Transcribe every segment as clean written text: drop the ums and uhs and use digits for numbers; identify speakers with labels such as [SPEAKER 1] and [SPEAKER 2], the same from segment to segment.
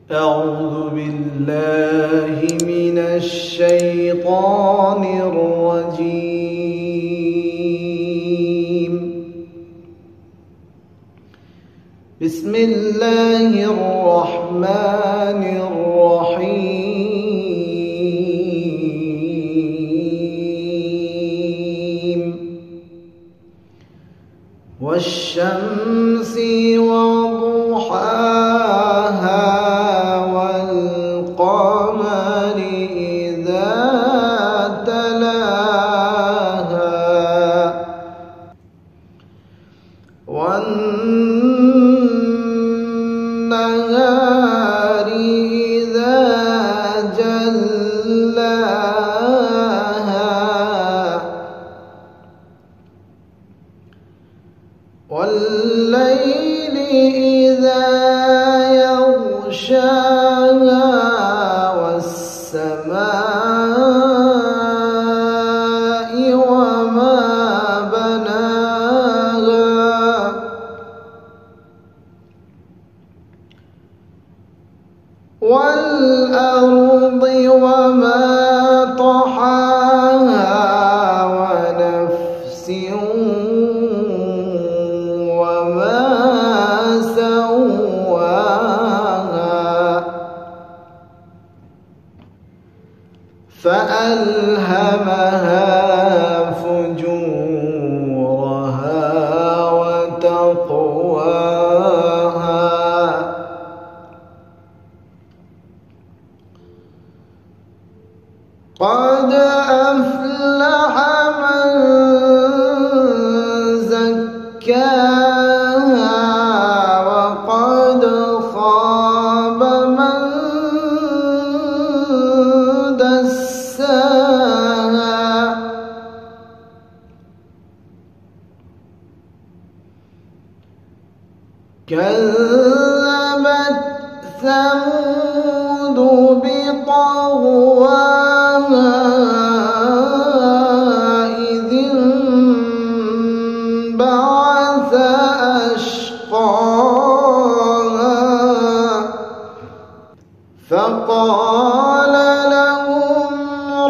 [SPEAKER 1] أعوذ بالله من الشيطان الرجيم. بسم الله الرحمن الرحيم. والشمس وضحاها والقمر إذا تلاها والنهار إذا جلاها والليل إذا يغشاها والسماء وما بناها والأرض وما طحاها ونفس وما سواها فألهمها فجورها وتقواها قد أفلح من زكاها وقد خاب من دساها كذبت ثمود بطغواها إذ انبعث أشقاها فقال لهم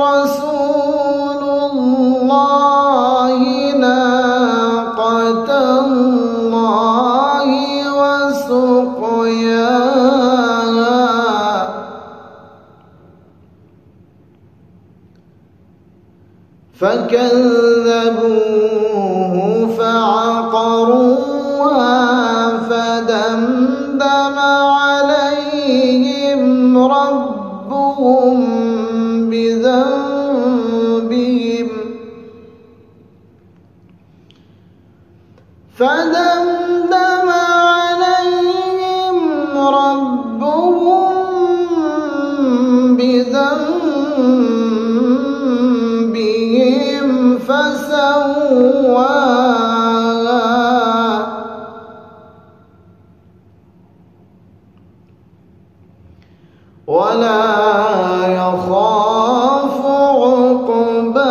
[SPEAKER 1] رسول الله ناقة الله وسقياها فكذبوه فعقروها فدمدم عليهم ربهم بذنبهم فسواها ولا يخاف عقباها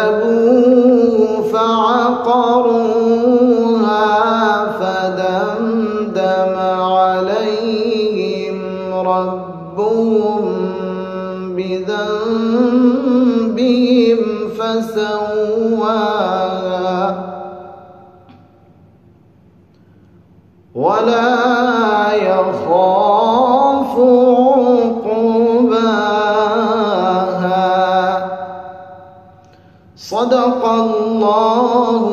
[SPEAKER 1] فكذبوه فعقروها فدمدم عليهم ربهم بذنبهم فسواها ولا يخاف عقباها. صدق الله